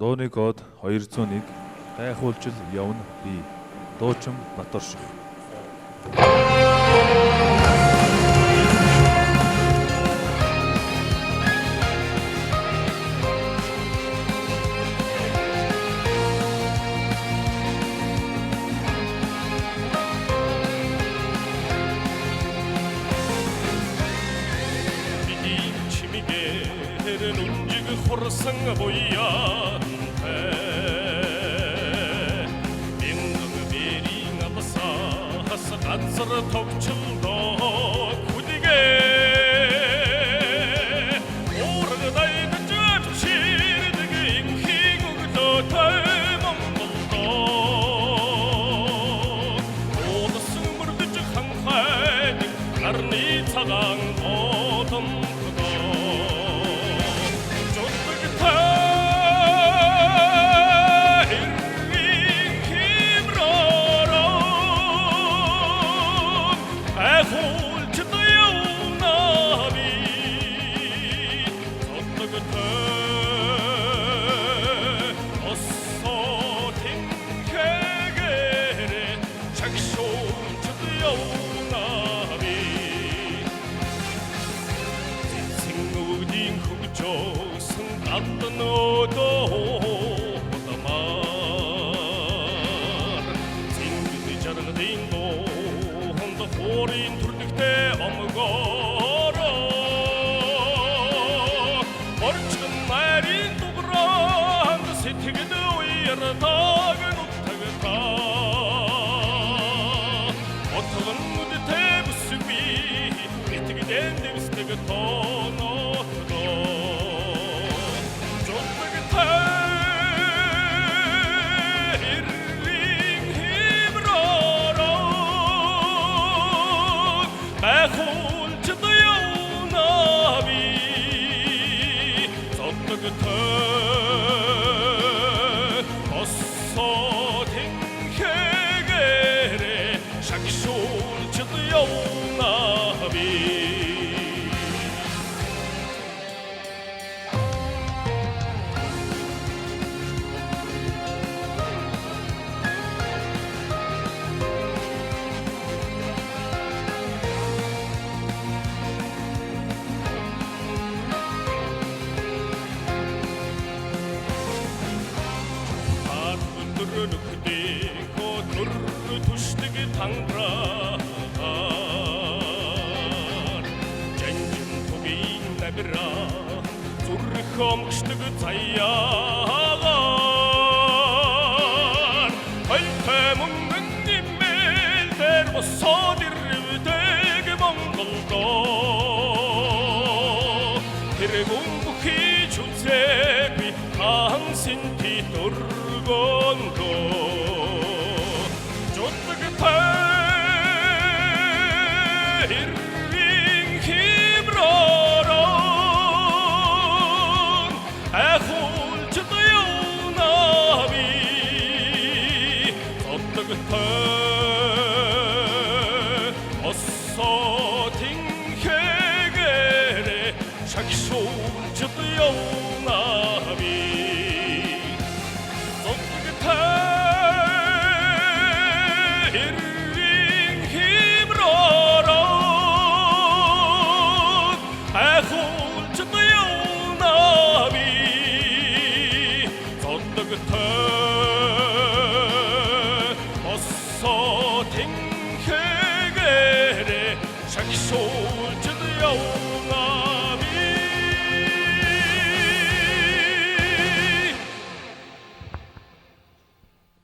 Дууны код 201 гайхуулчил явна би. Дуучин Баторш. Хорсон буян минут берин алса хасгацр товчлоо хүдигэ ургадай гэвчирдэг инхийг өгдөө Монголдоо удасан мөрдөж ханхайд нарны цагаан одом Хорин түрдэгтэй омгоороо орчин нарийн дуграанд сэтгэд уярдаг нутагтаа отгон үдтэй бүсгүй итгэдэн дэвсдэг тоонотгоо түштэг танграар жанжин тугийн набира зүрх омгшдаг заяагаар хойтой мөнгөн нэмэл дээр босоод ирвдэг Монголдоо тэргүүн бүхий чүцээгүй хаан синти дургондоо Yo